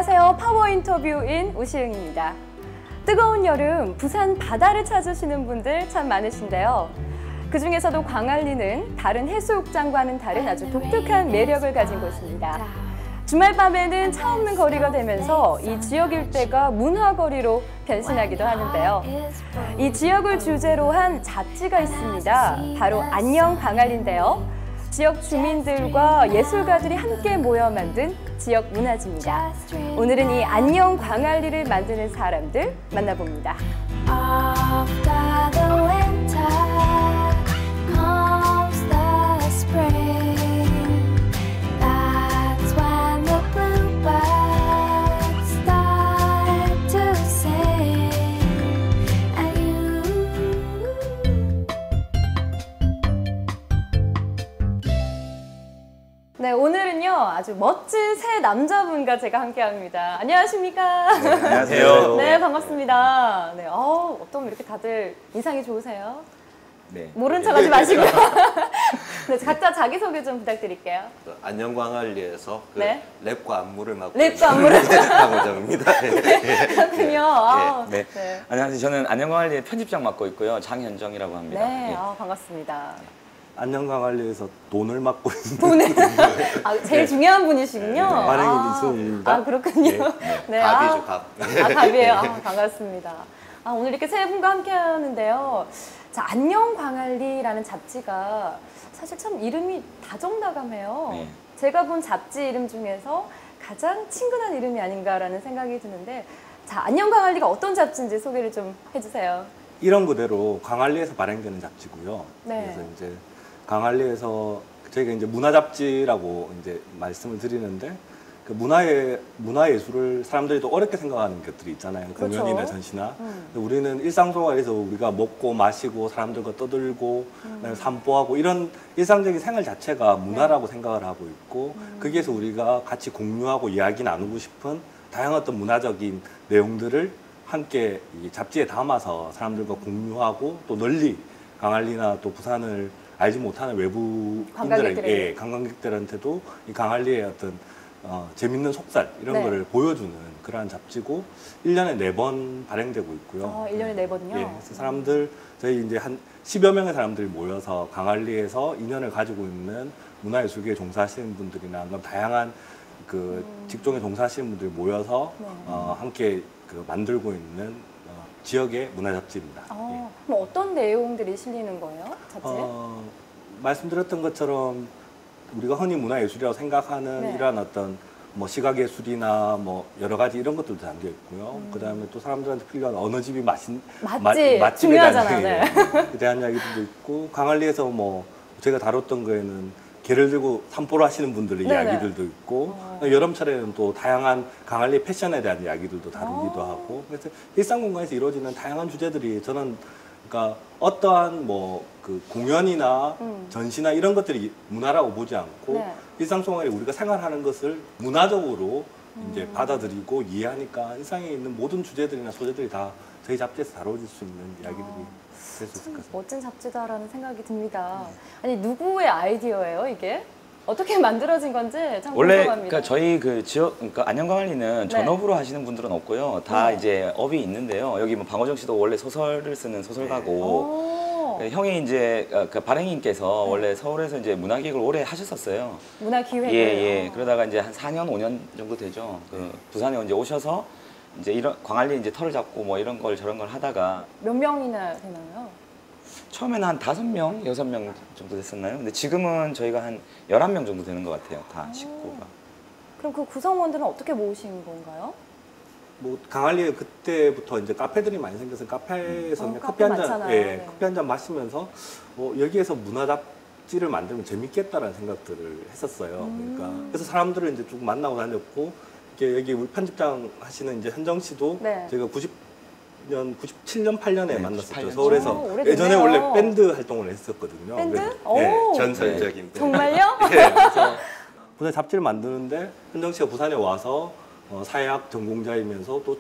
안녕하세요. 파워 인터뷰인 우시흥입니다. 뜨거운 여름 부산 바다를 찾으시는 분들 참 많으신데요. 그중에서도 광안리는 다른 해수욕장과는 다른 아주 독특한 매력을 가진 곳입니다. 주말 밤에는 차 없는 거리가 되면서 이 지역 일대가 문화거리로 변신하기도 하는데요. 이 지역을 주제로 한 잡지가 있습니다. 바로 안녕 광안리인데요. 지역 주민들과 예술가들이 함께 모여 만든 지역 문화지입니다. 오늘은 이 안녕 광안리를 만드는 사람들 만나봅니다. 네, 오늘은요 아주 멋진 세 남자분과 제가 함께합니다. 안녕하십니까? 네, 안녕하세요. 네, 반갑습니다. 네, 어떤 이렇게 다들 인상이 좋으세요? 네. 모른 척하지 마시고요. 네, 각자 자기 소개 좀 부탁드릴게요. 안녕 광안리에서 네. 랩과 안무를 맡고 랩과 안무를 강호정입니다. 네, 그렇군요. 네. 네. 안녕하세요. 저는 안녕 광안리의 편집장 맡고 있고요. 장현정이라고 합니다. 네, 예. 반갑습니다. 안녕 광안리에서 돈을 맡고 있는 돈을 제일 중요한 분이시군요. 관행인 이순입니다. 그렇군요. 네, 갑이죠, 갑. 갑이에요. 반갑습니다. 오늘 이렇게 세 분과 함께 하는데요. 자, 안녕 광안리라는 잡지가 사실 참 이름이 다정다감해요. 네. 제가 본 잡지 이름 중에서 가장 친근한 이름이 아닌가라는 생각이 드는데, 자, 안녕 광안리가 어떤 잡지인지 소개를 좀 해주세요. 이런 그대로 광안리에서 발행되는 잡지고요. 네. 그래서 이제 광안리에서 저희가 이제 문화 잡지라고 이제 말씀을 드리는데, 그 문화예술을 사람들이 또 어렵게 생각하는 것들이 있잖아요. 그렇죠. 공연이나 전시나. 우리는 일상생활에서 우리가 먹고 마시고 사람들과 떠들고散歩하고 이런 일상적인 생활 자체가 문화라고 생각을 하고 있고, 거기에서 우리가 같이 공유하고 이야기 나누고 싶은 다양한 어떤 문화적인 내용들을 함께 이 잡지에 담아서 사람들과 공유하고 또 널리 광안리나 또 부산을 알지 못하는 외부인들에게, 관광객들한테도 이 광안리의 어떤 재밌는 속살 이런 거를 보여주는 그러한 잡지고 1년에 4번 발행되고 있고요. 1년에 4번요? 예, 그래서 사람들 저희 이제 한 10여 명의 사람들이 모여서 광안리에서 인연을 가지고 있는 문화예술계에 종사하시는 분들이나 다양한 그 직종에 종사하시는 분들이 모여서 함께 그 만들고 있는 지역의 문화 잡지입니다. 예. 그럼 어떤 내용들이 실리는 거예요, 잡지에? 말씀드렸던 것처럼 우리가 흔히 문화예술이라고 생각하는 이러한 어떤 뭐 시각예술이나 뭐 여러 가지 이런 것들도 담겨 있고요. 그다음에 또 사람들한테 필요한 언어집이 맛집에 대한 이야기들도 있고, 광안리에서 뭐 제가 다뤘던 거에는 개를 들고 산보를 하시는 분들의 이야기들도 있고, 여름철에는 또 다양한 광안리 패션에 대한 이야기들도 다루기도 하고, 그래서 일상 공간에서 이루어지는 다양한 주제들이 저는 그러니까 어떠한 뭐 그 공연이나 전시나 이런 것들이 문화라고 보지 않고 일상생활에 우리가 생활하는 것을 문화적으로 이제 받아들이고 이해하니까 일상에 있는 모든 주제들이나 소재들이 다 저희 잡지에서 다뤄질 수 있는 이야기들이 될 수 있을 것 같습니다. 멋진 잡지다라는 생각이 듭니다. 아니, 누구의 아이디어예요, 이게? 어떻게 만들어진 건지 참 원래 궁금합니다. 그러니까 저희 그 지역, 그러니까 안녕 광안리는 전업으로 하시는 분들은 없고요. 다 이제 업이 있는데요. 여기 뭐 방호정 씨도 원래 소설을 쓰는 소설가고, 형이 이제 그 발행인께서 원래 서울에서 이제 문화기획을 오래 하셨었어요. 문화기획을. 예. 그러다가 이제 한 4년, 5년 정도 되죠. 그 부산에 이제 오셔서 이제 이런 광안리 이제 털을 잡고 뭐 이런 걸 저런 걸 하다가 몇 명이나 되나요? 처음에는 한 5명, 6명 정도 됐었나요? 근데 지금은 저희가 한 11명 정도 되는 것 같아요. 다 식구가. 그럼 그 구성원들은 어떻게 모으신 건가요? 뭐 광안리에 그때부터 이제 카페들이 많이 생겨서 카페에서 그냥 커피 카페 한 잔, 많잖아요. 커피 한 잔 마시면서 여기에서 문화 잡지를 만들면 재밌겠다라는 생각들을 했었어요. 그러니까 그래서 사람들을 이제 쭉 만나고 다녔고, 이렇게 여기 우리 편집장 하시는 이제 현정 씨도 제가 97년, 8년에 만났었죠. 98년. 서울에서. 오래됐네요. 예전에 원래 밴드 활동을 했었거든요. 밴드? 전설적인 밴드. 정말요? 그래서 부산 잡지를 만드는데 현정 씨가 부산에 와서 사회학 전공자이면서 또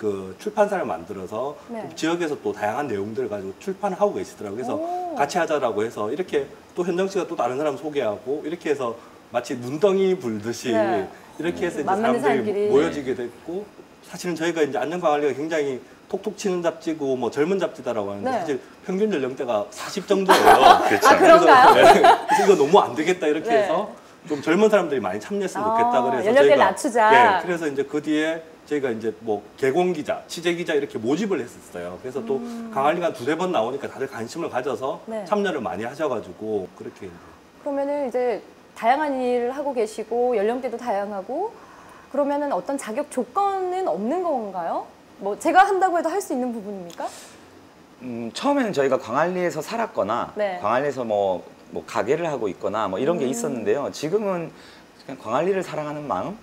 그 출판사를 만들어서 지역에서 또 다양한 내용들을 가지고 출판을 하고 계시더라고요. 그래서 같이 하자라고 해서 이렇게 또 현정 씨가 또 다른 사람 소개하고 이렇게 해서 마치 눈덩이 불듯이 이렇게 해서 이제 만나는 사람들이 사람끼리. 모여지게 됐고 사실은 저희가 이제 안전광활리가 굉장히 톡톡 치는 잡지고 뭐 젊은 잡지다라고 하는데 네. 사실 평균 연령대가 40 정도예요. 그렇죠. 아, 그런가요? 그래서 이거 너무 안 되겠다 이렇게 네. 해서 좀 젊은 사람들이 많이 참여했으면 좋겠다 그래서 연령대를 저희가 낮추자. 네, 그래서 이제 그 뒤에 저희가 이제 뭐 개공 기자, 취재 기자 이렇게 모집을 했었어요. 그래서 또 강활리가 두세 번 나오니까 다들 관심을 가져서 네. 참여를 많이 하셔가지고 그렇게 이제 그러면은 이제 다양한 일을 하고 계시고 연령대도 다양하고 그러면은 어떤 자격 조건은 없는 건가요? 뭐 제가 한다고 해도 할 수 있는 부분입니까? 처음에는 저희가 광안리에서 살았거나 네. 광안리에서 뭐 가게를 하고 있거나 뭐 이런 게 있었는데요. 지금은 그냥 광안리를 사랑하는 마음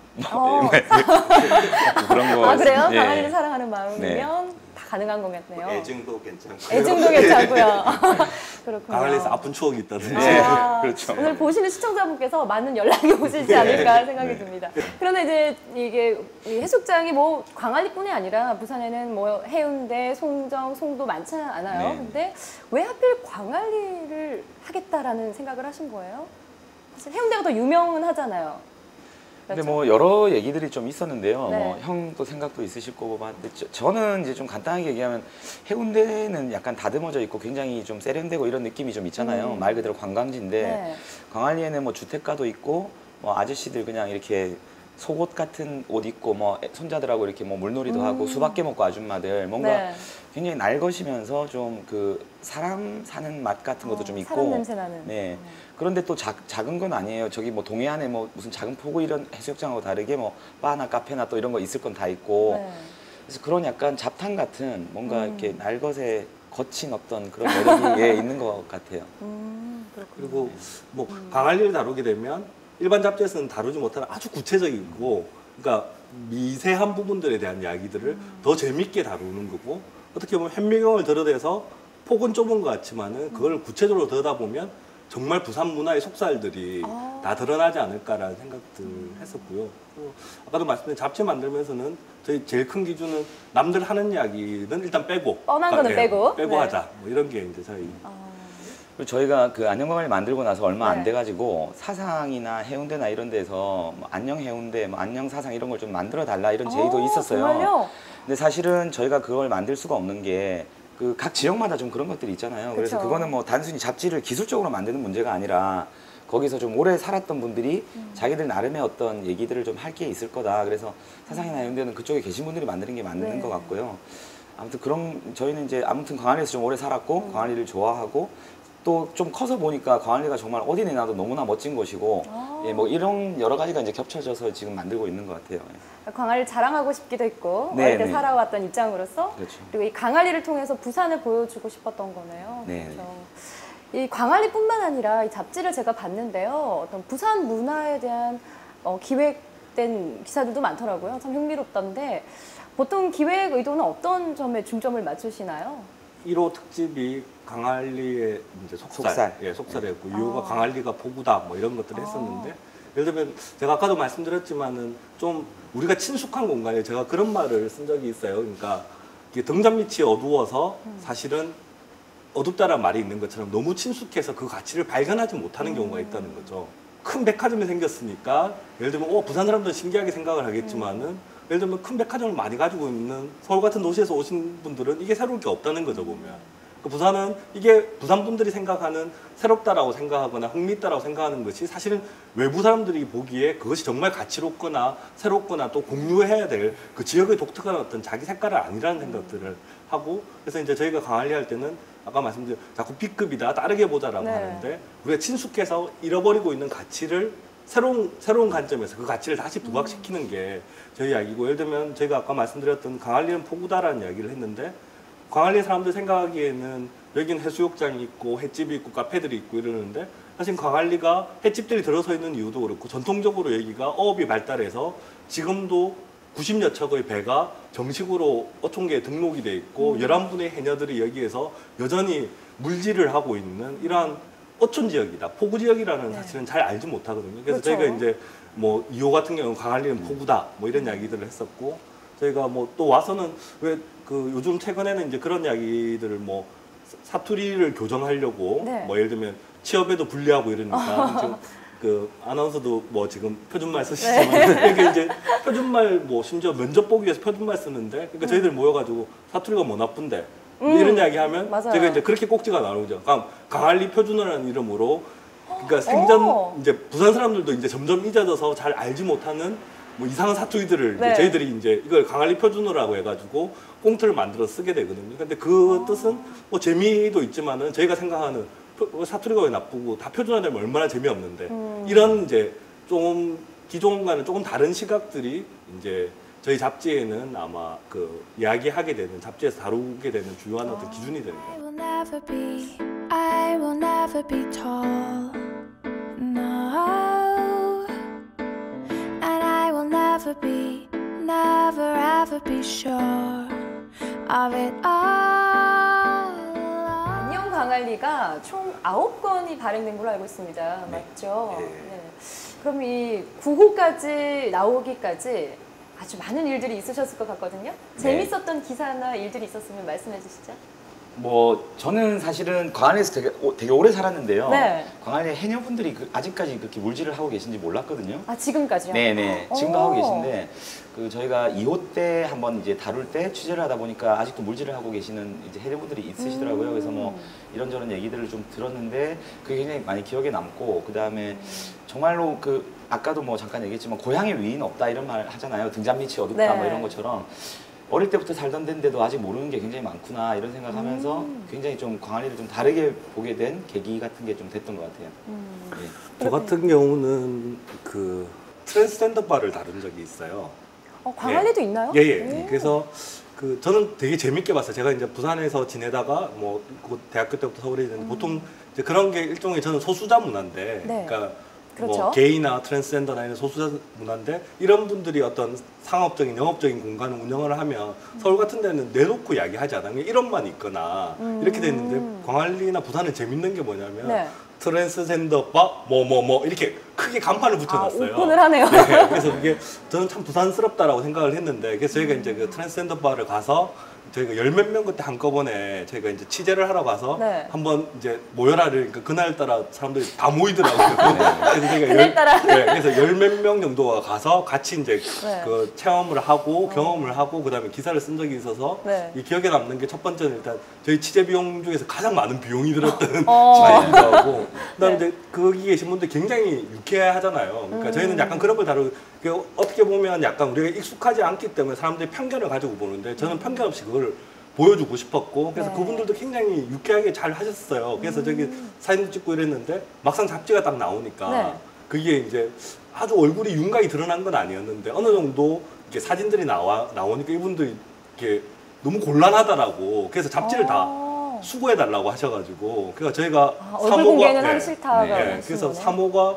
그런 거. 아 그래요? 예. 광안리를 사랑하는 마음이면 다 가능한 것 같네요. 애증도 괜찮고 애증도 괜찮고요. 그렇군요. 강활리에서 아픈 추억이 있다든지 아, 그렇죠. 오늘 보시는 시청자분께서 많은 연락이 오시지 않을까 생각이 듭니다. 그런데 이제 이게 이 해수욕장이 뭐 광안리뿐이 아니라 부산에는 뭐 해운대, 송정, 송도 많지 않아요. 네. 근데 왜 하필 광안리를 하겠다라는 생각을 하신 거예요? 사실 해운대가 더 유명은 하잖아요. 근데 그렇죠? 뭐 여러 얘기들이 좀 있었는데요. 네. 뭐 형도 생각도 있으실 거고 봤는데 저는 이제 좀 간단하게 얘기하면 해운대는 약간 다듬어져 있고 굉장히 좀 세련되고 이런 느낌이 좀 있잖아요. 말 그대로 관광지인데 네. 광안리에는 뭐 주택가도 있고 뭐 아저씨들 그냥 이렇게 속옷 같은 옷 입고 뭐 손자들하고 이렇게 뭐 물놀이도 하고 수박 깨먹고 아줌마들 뭔가 네. 굉장히 낡으시면서 좀 그 사람 사는 맛 같은 것도 좀 있고 사람 냄새 나는. 네. 그런데 또 작은 건 아니에요. 저기 뭐 동해안에 뭐 무슨 작은 포구 이런 해수욕장하고 다르게 뭐 바나 카페나 또 이런 거 있을 건 다 있고 네. 그래서 그런 약간 잡탕 같은 뭔가 이렇게 날것에 거친 어떤 그런 매력이 예, 있는 것 같아요. 그렇군요. 그리고 뭐 강활리를 다루게 되면 일반 잡지에서는 다루지 못하는 아주 구체적이고 그러니까 미세한 부분들에 대한 이야기들을 더 재밌게 다루는 거고 어떻게 보면 현미경을 들여대서 폭은 좁은 것 같지만은 그걸 구체적으로 들여다보면 정말 부산 문화의 속살들이 다 드러나지 않을까라는 생각들 했었고요. 그리고 아까도 말씀드린 잡지 만들면서는 저희 제일 큰 기준은 남들 하는 이야기는 일단 빼고 뻔한 거는 빼고. 빼고 네. 하자 뭐 이런 게 이제 저희 그리고 저희가 그 안녕광안리 만들고 나서 얼마 네. 안 돼가지고 사상이나 해운대나 이런 데서 뭐 안녕 해운대, 뭐 안녕 사상 이런 걸 좀 만들어 달라 이런 제의도 있었어요. 정말요? 근데 사실은 저희가 그걸 만들 수가 없는 게 그 각 지역마다 좀 그런 것들이 있잖아요. 그래서 그쵸. 그거는 뭐 단순히 잡지를 기술적으로 만드는 문제가 아니라 거기서 좀 오래 살았던 분들이 자기들 나름의 어떤 얘기들을 좀 할 게 있을 거다. 그래서 사상이나 해운대는 그쪽에 계신 분들이 만드는 게 맞는 네. 것 같고요. 아무튼 그런 저희는 이제 아무튼 광안리에서 좀 오래 살았고 광안리를 좋아하고 또 좀 커서 보니까 광안리가 정말 어디 내놔도 너무나 멋진 곳이고 예, 뭐 이런 여러 가지가 이제 겹쳐져서 지금 만들고 있는 것 같아요. 예. 광안리를 자랑하고 싶기도 했고 네, 어릴 때 네. 살아왔던 입장으로서 그렇죠. 그리고 이 광안리를 통해서 부산을 보여주고 싶었던 거네요. 네, 그렇죠. 이 광안리뿐만 아니라 이 잡지를 제가 봤는데요. 어떤 부산 문화에 대한 기획된 기사들도 많더라고요. 참 흥미롭던데 보통 기획 의도는 어떤 점에 중점을 맞추시나요? 1호 특집이 강할리의 이제 속살, 예, 속살이었고 유호가 강할리가 포구다 뭐 이런 것들을 했었는데 예를 들면 제가 아까도 말씀드렸지만은 좀 우리가 친숙한 공간에 제가 그런 말을 쓴 적이 있어요. 그러니까 이게 등잔 밑이 어두워서 사실은 어둡다라는 말이 있는 것처럼 너무 친숙해서 그 가치를 발견하지 못하는 경우가 있다는 거죠. 큰 백화점이 생겼으니까 예를 들면 부산 사람들은 신기하게 생각을 하겠지만은 예를 들면 큰 백화점을 많이 가지고 있는 서울 같은 도시에서 오신 분들은 이게 새로울 게 없다는 거죠 보면. 부산은 이게 부산 분들이 생각하는 새롭다라고 생각하거나 흥미있다라고 생각하는 것이 사실은 외부 사람들이 보기에 그것이 정말 가치롭거나 새롭거나 또 공유해야 될 그 지역의 독특한 어떤 자기 색깔은 아니라는 생각들을 하고 그래서 이제 저희가 강할리 할 때는 아까 말씀드린 자꾸 B급이다 다르게 보자라고 네. 하는데 우리가 친숙해서 잃어버리고 있는 가치를 새로운 관점에서 그 가치를 다시 부각시키는 게 저희 이야기고 예를 들면 저희가 아까 말씀드렸던 강할리는 포구다라는 이야기를 했는데 광안리 사람들 생각하기에는 여기는 해수욕장이 있고 횟집이 있고 카페들이 있고 이러는데 사실 광안리가 횟집들이 들어서 있는 이유도 그렇고 전통적으로 여기가 어업이 발달해서 지금도 90여 척의 배가 정식으로 어촌계에 등록이 돼 있고 11분의 해녀들이 여기에서 여전히 물질을 하고 있는 이러한 어촌 지역이다. 포구 지역이라는 사실은 잘 알지 못하거든요. 그래서 그렇죠. 저희가 이제 뭐 2호 같은 경우는 강할리는 포구다 뭐 이런 이야기들을 했었고 저희가 뭐 또 와서는 왜 그 요즘 최근에는 이제 그런 이야기들을 뭐 사투리를 교정하려고 네. 뭐 예를 들면 취업에도 불리하고 이러니까 지금 그 아나운서도 뭐 지금 표준말 쓰시지만 이게 이제 표준말 뭐 심지어 면접 보기 위해서 표준말 쓰는데 그러니까 저희들 모여가지고 사투리가 뭐 나쁜데 이런 이야기하면 맞아요. 제가 이제 그렇게 꼭지가 나오죠. 강할리 표준어라는 이름으로 그러니까 생전 이제 부산 사람들도 이제 점점 잊어져서 잘 알지 못하는 뭐 이상한 사투리들을 이제 네. 저희들이 이제 이걸 강할리 표준어라고 해가지고 꽁트를 만들어 쓰게 되거든요. 근데 그 뜻은 뭐 재미도 있지만은 저희가 생각하는 사투리가 왜 나쁘고 다 표준화되면 얼마나 재미없는데 이런 이제 좀 기존과는 조금 다른 시각들이 이제 저희 잡지에는 아마 그 이야기하게 되는 잡지에서 다루게 되는 주요한 어떤 기준이 됩니다. I will never be tall, no, and I will never ever be sure of it all. 안녕 광안리가 총 9권이 발행된 걸로 알고 있습니다. 맞죠? 네. 네. 그럼 이 9호까지 나오기까지 아주 많은 일들이 있으셨을 것 같거든요. 재밌었던 기사나 일들이 있었으면 말씀해 주시죠. 뭐 저는 사실은 광안리에서 되게 오래 살았는데요. 네. 광안리 해녀분들이 아직까지 그렇게 물질을 하고 계신지 몰랐거든요. 아, 지금까지요? 네네. 지금도 오. 하고 계신데 그 저희가 2호 때 한번 이제 다룰 때 취재를 하다 보니까 아직도 물질을 하고 계시는 이제 해녀분들이 있으시더라고요. 그래서 뭐 이런저런 얘기들을 좀 들었는데 그게 굉장히 많이 기억에 남고 그 다음에 정말로 그 아까도 뭐 잠깐 얘기했지만 고향의 위인 없다 이런 말 하잖아요. 등잔 밑이 어둡다 네. 뭐 이런 것처럼 어릴 때부터 살던 데인데도 아직 모르는 게 굉장히 많구나 이런 생각하면서 굉장히 좀 광안리를 좀 다르게 보게 된 계기 같은 게 좀 됐던 것 같아요. 예. 저 같은 경우는 그 트랜스젠더 바를 다룬 적이 있어요. 광안리도 있나요? 예. 오. 그래서 그 저는 되게 재밌게 봤어요. 제가 이제 부산에서 지내다가 뭐 대학교 때부터 서울에 있는데 보통 이제 그런 게 일종의 저는 소수자 문화인데, 네. 그러니까 그렇죠. 뭐 게이나 트랜스젠더나 이런 소수자 문화인데 이런 분들이 어떤 상업적인 영업적인 공간을 운영을 하면 서울 같은 데는 내놓고 이야기하지 않아요. 이런만 있거나 이렇게 돼 있는데 광안리나 부산은 재밌는 게 뭐냐면 네. 트랜스젠더 바 뭐 이렇게 크게 간판을 붙여놨어요. 오픈을 하네요. 네, 그래서 그게 저는 참 부산스럽다라고 생각을 했는데 그래서 저희가 이제 그 트랜스젠더 바를 가서 저희가 열 몇 명 그때 한꺼번에 저희가 이제 취재를 하러 가서 네. 한번 이제 모여라를 그러니까 그날따라 사람들이 다 모이더라고요. 그래서 저희가 그날따라. 그래서 열 몇 명 정도가 가서 같이 이제 네. 그 체험을 하고 경험을 하고 그다음에 기사를 쓴 적이 있어서 네. 이 기억에 남는 게 첫 번째는 일단 저희 취재 비용 중에서 가장 많은 비용이 들었던 어. 취재이기도 하고 그다음에 네. 이제 거기 계신 분들 굉장히 유쾌하잖아요. 그러니까 저희는 약간 그런 걸 다루고 어떻게 보면 약간 우리가 익숙하지 않기 때문에 사람들이 편견을 가지고 보는데 저는 편견 없이 그걸 보여주고 싶었고 그래서 네. 그분들도 굉장히 유쾌하게 잘 하셨어요. 그래서 저기 사진도 찍고 이랬는데 막상 잡지가 딱 나오니까 네. 그게 이제 아주 얼굴이 윤곽이 드러난 건 아니었는데 어느 정도 이렇게 사진들이 나오니까 이분들이 이렇게 너무 곤란하더라고. 그래서 잡지를 다 수고해 달라고 하셔가지고 그러니까 저희가 얼굴 공개는 하기 싫다가 그래서 사모가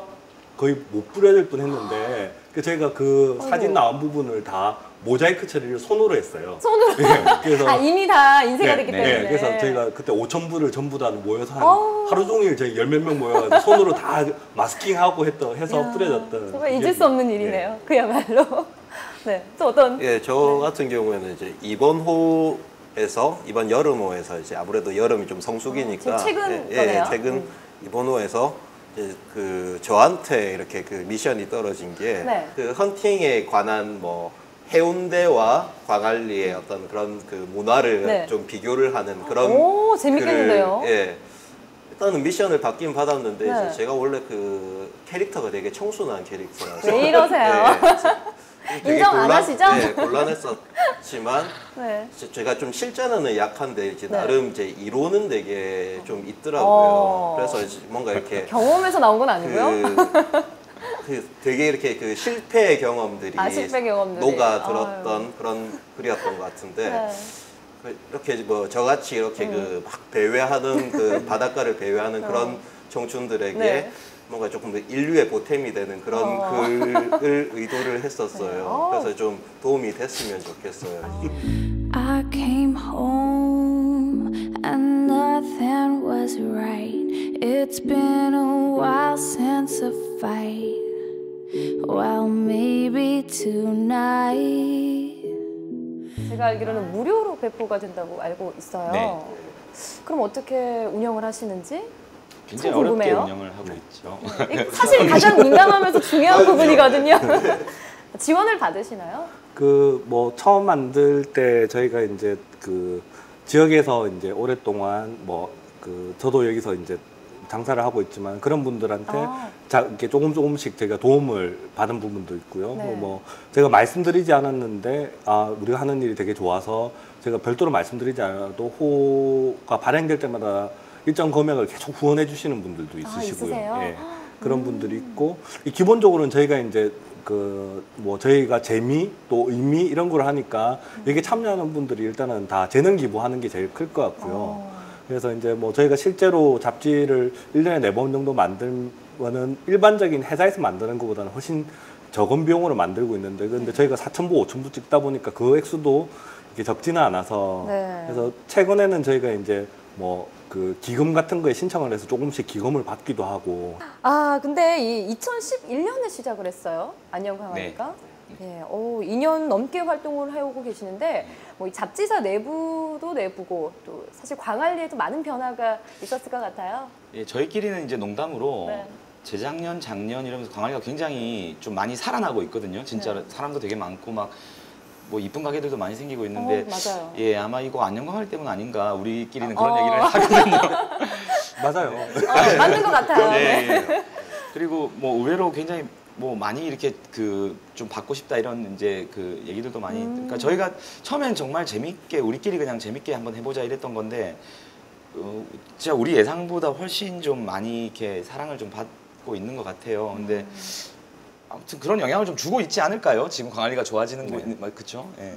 거의 못 뿌려질 뻔했는데 저희가 그 사진 나온 부분을 다 모자이크 처리를 손으로 했어요. 손으로? 그래서 이미 다 인쇄가 됐기 때문에. 네, 그래서 저희가 그때 5,000부를 전부 다 모여서 오. 하루 종일 저희 열 몇 명 모여가지고 손으로 다 마스킹하고 해서 이야, 뿌려졌던. 정말 잊을 수 없는 일이네요. 그야말로. 네, 또 어떤? 예, 저 같은 경우에는 이제 이번 여름호에서 이제 아무래도 여름이 좀 성수기니까 지금 최근 거네요. 최근 이번 호에서 이제 그 저한테 이렇게 그 미션이 떨어진 게 네. 그 헌팅에 관한 뭐 해운대와 광안리의 어떤 그런 그 문화를 네. 좀 비교를 하는 그런 오, 재밌겠는데요? 예. 일단은 미션을 받긴 받았는데 네. 이제 제가 원래 그 캐릭터가 되게 청순한 캐릭터라서 왜 이러세요? 되게 인정 안 하시죠? 네, 곤란했었지만 네. 제가 좀 실전에는 약한데 이제 네. 나름 이제 이론은 되게 좀 있더라고요. 어. 그래서 이제 뭔가 이렇게 경험에서 나온 건 아니고요. 그 되게 이렇게 그 실패 경험들이 실패 경험들이. 녹아 들었던 그런 글이었던 것 같은데 네. 이렇게 뭐 저같이 이렇게 그 막 배회하는 그 바닷가를 배회하는 그런 청춘들에게 네. 뭔가 조금 더 인류의 보탬이 되는 그런 글을 의도를 했었어요. 네. 그래서 좀 도움이 됐으면 좋겠어요. I came home and nothing was right. It's been a while since a fight. Well, maybe tonight. 제가 알기로는 무료로 배포가 된다고 알고 있어요. 네. 그럼 어떻게 운영을 하시는지? 굉장히 참 궁금해요. 어렵게 운영을 하고 있죠. 이게 사실 가장 민감하면서 중요한 부분이거든요. 지원을 받으시나요? 그 뭐 처음 만들 때 저희가 이제 그 지역에서 이제 오랫동안 뭐 그 저도 여기서 이제 장사를 하고 있지만 그런 분들한테 이렇게 조금씩 제가 도움을 받은 부분도 있고요. 네. 뭐 제가 말씀드리지 않았는데 우리가 하는 일이 되게 좋아서 제가 별도로 말씀드리지 않아도 호가 발행될 때마다 일정 금액을 계속 후원해 주시는 분들도 있으시고요. 있으세요? 예, 그런 분들이 있고 기본적으로는 저희가 이제 그 뭐 저희가 재미 또 의미 이런 걸 하니까 여기 참여하는 분들이 일단은 다 재능 기부하는 게 제일 클 것 같고요. 그래서 이제 뭐 저희가 실제로 잡지를 1년에 4번 정도 만들면은 일반적인 회사에서 만드는 것보다는 훨씬 적은 비용으로 만들고 있는데 근데 저희가 4,000부, 5,000부 찍다 보니까 그 액수도 이렇게 적지는 않아서 네. 그래서 최근에는 저희가 이제 뭐 그 기금 같은 거에 신청을 해서 조금씩 기금을 받기도 하고 근데 이 2011년에 시작을 했어요. 안녕 강아리가. 네. 2년 넘게 활동을 해오고 계시는데 뭐 이 잡지사 내부도 내부고 또 사실 광안리에도 많은 변화가 있었을 것 같아요. 예, 저희끼리는 이제 농담으로 네. 재작년, 작년 이러면서 광안리가 굉장히 좀 많이 살아나고 있거든요. 진짜 네. 사람도 되게 많고 막 뭐 이쁜 가게들도 많이 생기고 있는데 맞아요. 예, 아마 이거 안녕 광안리 때문 아닌가 우리끼리는 그런 얘기를 하거든요. 맞아요. 맞는 것 같아요. 네. 예. 그리고 뭐 의외로 굉장히 뭐 많이 이렇게 그 좀 받고 싶다 이런 이제 그 얘기들도 많이 그러니까 저희가 처음엔 정말 재밌게 우리끼리 그냥 재밌게 한번 해보자 이랬던 건데 진짜 우리 예상보다 훨씬 좀 많이 이렇게 사랑을 좀 받고 있는 것 같아요. 근데 아무튼 그런 영향을 좀 주고 있지 않을까요? 지금 광안리가 좋아지는 거 그렇죠? 예. 네,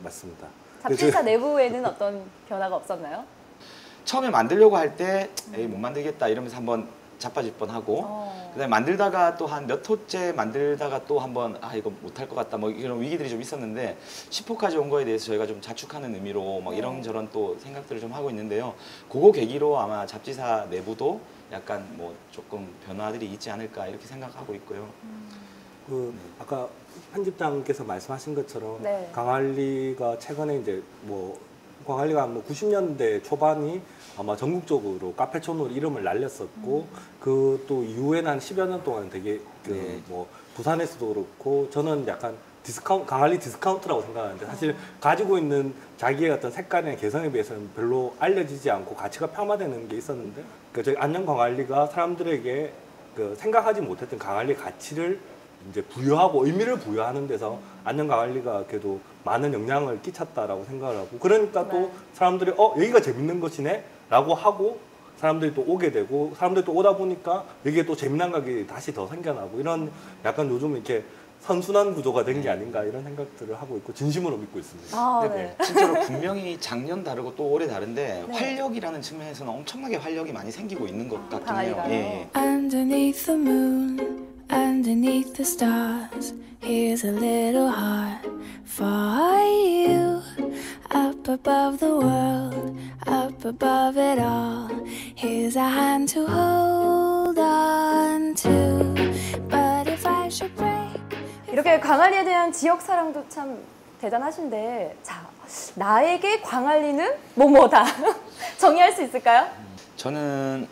맞습니다. 잡지사 내부에는 어떤 변화가 없었나요? 처음에 만들려고 할 때 에이 못 만들겠다 이러면서 한번 자빠질 뻔하고 그다음에 만들다가 또 한 몇 호째 만들다가 또 한번 이거 못할 것 같다 뭐 이런 위기들이 좀 있었는데 10호까지 온 거에 대해서 저희가 좀 자축하는 의미로 막 이런저런 또 생각들을 좀 하고 있는데요. 그거 계기로 아마 잡지사 내부도 약간 뭐 조금 변화들이 있지 않을까 이렇게 생각하고 있고요. 아까 편집장께서 말씀하신 것처럼 네. 광안리가 최근에 이제 뭐 광안리가 뭐 90년대 초반이 아마 전국적으로 카페촌으로 이름을 날렸었고 그 또 이후에는 한 10여 년 동안 되게 그 뭐 부산에서도 그렇고 저는 약간 광안리 디스카운트라고 생각하는데 사실 가지고 있는 자기의 어떤 색깔이나 개성에 비해서는 별로 알려지지 않고 가치가 폄하되는 게 있었는데 저희 안녕 광안리가 사람들에게 그 생각하지 못했던 광안리의 가치를 이제 부여하고 의미를 부여하는 데서 안녕 광안리가 그래도 많은 영향을 끼쳤다라고 생각을 하고 그러니까 또 사람들이 여기가 재밌는 것이네 라고 하고 사람들이 또 오게 되고 사람들이 또 오다 보니까 여기에 또 재미난 가게가 다시 더 생겨나고 이런 약간 요즘 이렇게 선순환 구조가 된 게 아닌가 이런 생각들을 하고 있고 진심으로 믿고 있습니다. 네. 진짜로 분명히 작년 다르고 또 올해 다른데 활력이라는 측면에서는 엄청나게 활력이 많이 생기고 있는 것 같긴 해요. 광안리가요? 예. Underneath the moon, underneath the stars, here's a little heart for you. Up above the world, up above it all, here's a hand to hold on to. But if I should break, 이렇게 광안리에 대한 지역 사랑도 참 대단하신데 자, 나에게 광안리는 뭐뭐다. 정의할 수 있을까요? 저는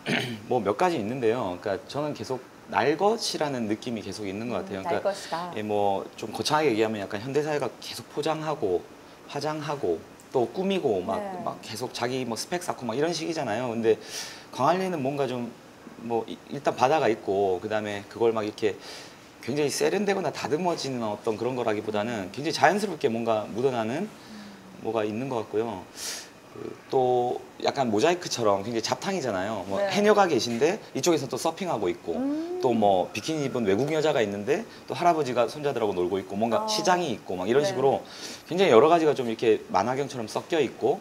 뭐 몇 가지 있는데요. 그러니까 저는 계속 날 것이라는 느낌이 계속 있는 것 같아요. 날 것이다. 예, 뭐 좀 거창하게 얘기하면 약간 현대사회가 계속 포장하고 화장하고 또 꾸미고 막 계속 자기 뭐 스펙 쌓고 막 이런 식이잖아요. 근데 광안리는 뭔가 좀 뭐 일단 바다가 있고 그다음에 그걸 막 이렇게 굉장히 세련되거나 다듬어지는 어떤 그런 거라기보다는 굉장히 자연스럽게 뭔가 묻어나는 뭐가 있는 것 같고요. 또 약간 모자이크처럼 굉장히 잡탕이잖아요. 뭐 해녀가 계신데 이쪽에서 또 서핑하고 있고 또 뭐 비키니 입은 외국 여자가 있는데 또 할아버지가 손자들하고 놀고 있고 뭔가 시장이 있고 막 이런 식으로 굉장히 여러 가지가 좀 이렇게 만화경처럼 섞여 있고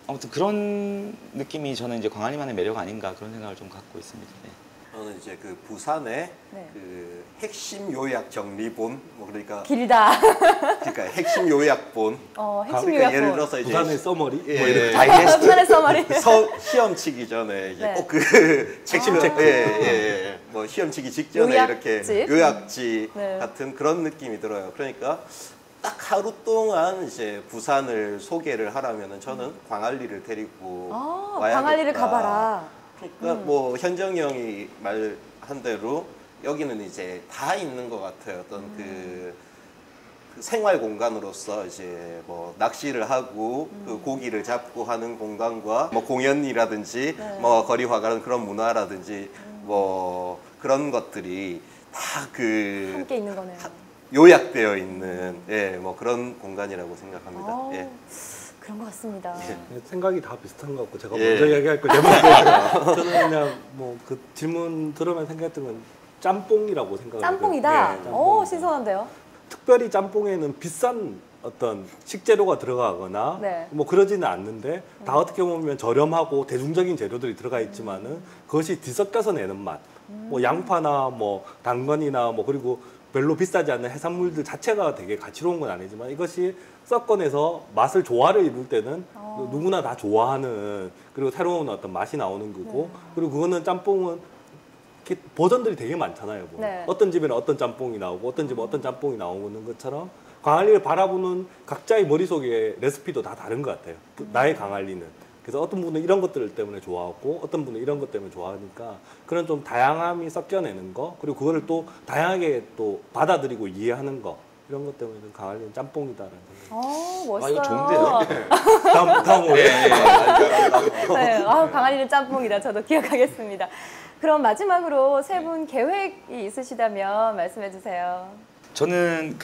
아무튼 그런 느낌이 저는 이제 광안리만의 매력 아닌가 그런 생각을 좀 갖고 있습니다. 네. 저는 이제 그 부산의 그 핵심 요약 정리본 뭐 그러니까 길다. 그러니까 핵심 요약본 핵심 그러니까 요약본. 예를 들어서 이제 부산의 써머리 예, 부산의 써머리. 시험 치기 전에 이제 네. 꼭 그 핵심 체크 뭐 시험 치기 직전에 요약집. 이렇게 요약지 네. 같은 그런 느낌이 들어요. 그러니까 딱 하루 동안 이제 부산을 소개를 하려면은 저는 광안리를 데리고 와야겠다. 광안리를 가봐라. 그러니까 뭐 현정이 형이 말한 대로 여기는 이제 다 있는 것 같아요. 어떤 그 생활 공간으로서 이제 뭐 낚시를 하고 그 고기를 잡고 하는 공간과 뭐 공연이라든지 뭐 거리화가는 그런 문화라든지 뭐 그런 것들이 다 그 함께 있는 거네요. 요약되어 있는 뭐 그런 공간이라고 생각합니다. 예. 그런 것 같습니다. 생각이 다 비슷한 것 같고 제가 예. 먼저 이야기할 거 제가 저는 그냥 뭐 그 질문 들으면 생각했던 건 짬뽕이라고 생각해요. 짬뽕이다? 네, 오, 신선한데요? 특별히 짬뽕에는 비싼 어떤 식재료가 들어가거나 네. 뭐 그러지는 않는데 다 어떻게 보면 저렴하고 대중적인 재료들이 들어가 있지만은 그것이 뒤섞여서 내는 맛. 뭐 양파나 뭐 당근이나 뭐 그리고 별로 비싸지 않는 해산물들 자체가 되게 가치로운 건 아니지만 이것이 섞어내서 맛을 조화를 이룰 때는 누구나 다 좋아하는 그리고 새로운 어떤 맛이 나오는 거고 그리고 그거는 짬뽕은 이렇게 버전들이 되게 많잖아요. 뭐. 네. 어떤 집에는 어떤 짬뽕이 나오고 어떤 집은 어떤 짬뽕이 나오는 것처럼 광안리를 바라보는 각자의 머릿속에 레시피도 다 다른 것 같아요. 나의 광안리는. 그래서 어떤 분은 이런 것들 때문에 좋아하고 어떤 분은 이런 것 때문에 좋아하니까 그런 좀 다양함이 섞여내는 거 그리고 그거를 또 다양하게 또 받아들이고 이해하는 거 이런 것 때문에 광안리는 짬뽕이다라는 생각이 멋있어요. 이거 좋은데요? 다음으로 네, 광안리는 짬뽕이다. 저도 기억하겠습니다. 그럼 마지막으로 세 분 계획이 있으시다면 말씀해 주세요. 저는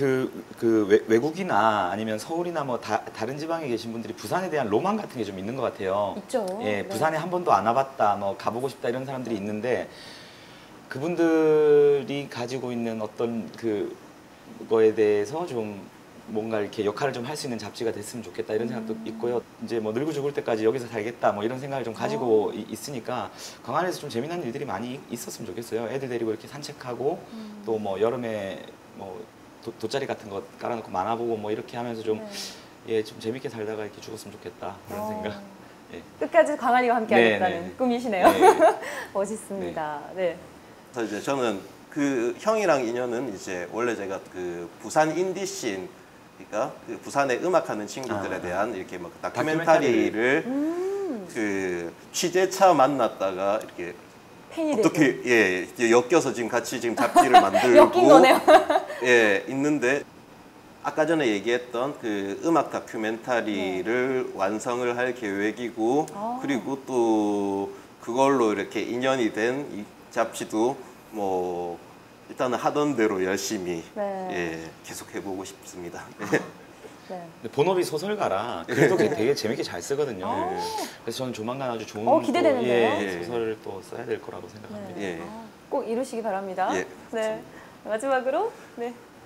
외국이나 아니면 서울이나 뭐 다른 지방에 계신 분들이 부산에 대한 로망 같은 게 좀 있는 것 같아요. 있죠. 예, 네. 부산에 한 번도 안 와봤다, 뭐 가보고 싶다 이런 사람들이 있는데 그분들이 가지고 있는 어떤 그거에 대해서 좀 뭔가 이렇게 역할을 좀 할 수 있는 잡지가 됐으면 좋겠다 이런 생각도 있고요. 이제 뭐 늙고 죽을 때까지 여기서 살겠다 뭐 이런 생각을 좀 가지고 있으니까 광안에서 좀 재미난 일들이 많이 있었으면 좋겠어요. 애들 데리고 이렇게 산책하고 또 뭐 여름에 뭐 돗자리 같은 거 깔아놓고 만화 보고 뭐 이렇게 하면서 좀 좀 재밌게 살다가 이렇게 죽었으면 좋겠다 이런 생각. 예. 끝까지 광안리와 함께 네, 하겠다는 네. 꿈이시네요. 네. 멋있습니다. 네. 그래서 이제 저는 그 형이랑 인연은 이제 원래 제가 그 부산 인디씬 그러니까 그 부산에 음악하는 친구들에 대한 이렇게 막 다큐멘터리를 그 취재차 만났다가 이렇게 팬이 어떻게 이제 엮여서 지금 같이 지금 잡지를 만들고 엮인 거네요. 있는데 아까 전에 얘기했던 그 음악 다큐멘터리를 완성을 할 계획이고 그리고 또 그걸로 이렇게 인연이 된 이 잡지도 뭐 일단은 하던 대로 열심히 계속 해보고 싶습니다. 네. 근데 본업이 소설가라 글도 되게 재밌게 잘 쓰거든요. 그래서 저는 조만간 아주 좋은 기대되는데요. 소설을 또 써야 될 거라고 생각합니다. 꼭 이루시기 바랍니다. 예. 네. 마지막으로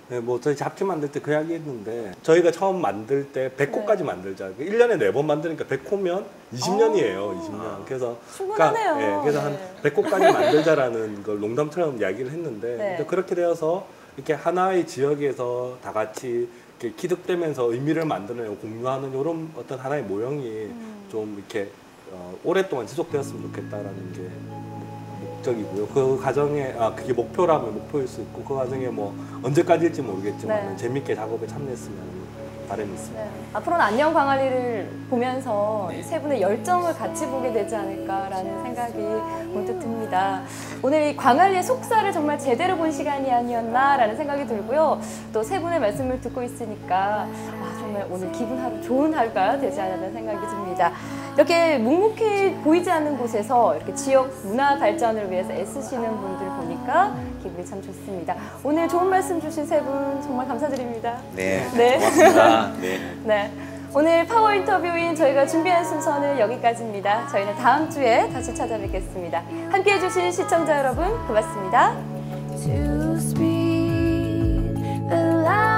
네, 뭐 저희 잡지 만들 때 그 이야기 했는데 저희가 처음 만들 때 100호까지 만들자. 1년에 4번 만드니까 100호면 20년이에요. 20년. 그래서 충분하네요. 그래서 한 100호까지 만들자라는 걸 농담처럼 이야기를 했는데 근데 그렇게 되어서 이렇게 하나의 지역에서 다 같이 이렇게 기득되면서 의미를 만들어내고 공유하는 이런 어떤 하나의 모형이 좀 이렇게 오랫동안 지속되었으면 좋겠다라는 게 목적이고요. 그 과정에 그게 목표라면 목표일 수 있고 그 과정에 뭐 언제까지일지 모르겠지만 재밌게 작업에 참여했으면 하는 바람이 있습니다. 앞으로는 안녕 광안리를 보면서 이 세 분의 열정을 같이 보게 되지 않을까라는 생각이 문득 듭니다. 오늘 이 광안리의 속살을 정말 제대로 본 시간이 아니었나라는 생각이 들고요. 또 세 분의 말씀을 듣고 있으니까 정말 오늘 기분 하루 좋은 하루가 되지 않았나 생각이 듭니다. 이렇게 묵묵히 보이지 않는 곳에서 이렇게 지역 문화 발전을 위해서 애쓰시는 분들 보니까 기분이 참 좋습니다. 오늘 좋은 말씀 주신 세 분 정말 감사드립니다. 네. 고맙습니다. 네. 네. 오늘 파워 인터뷰인 저희가 준비한 순서는 여기까지입니다. 저희는 다음 주에 다시 찾아뵙겠습니다. 함께해 주신 시청자 여러분 고맙습니다. To speed the line.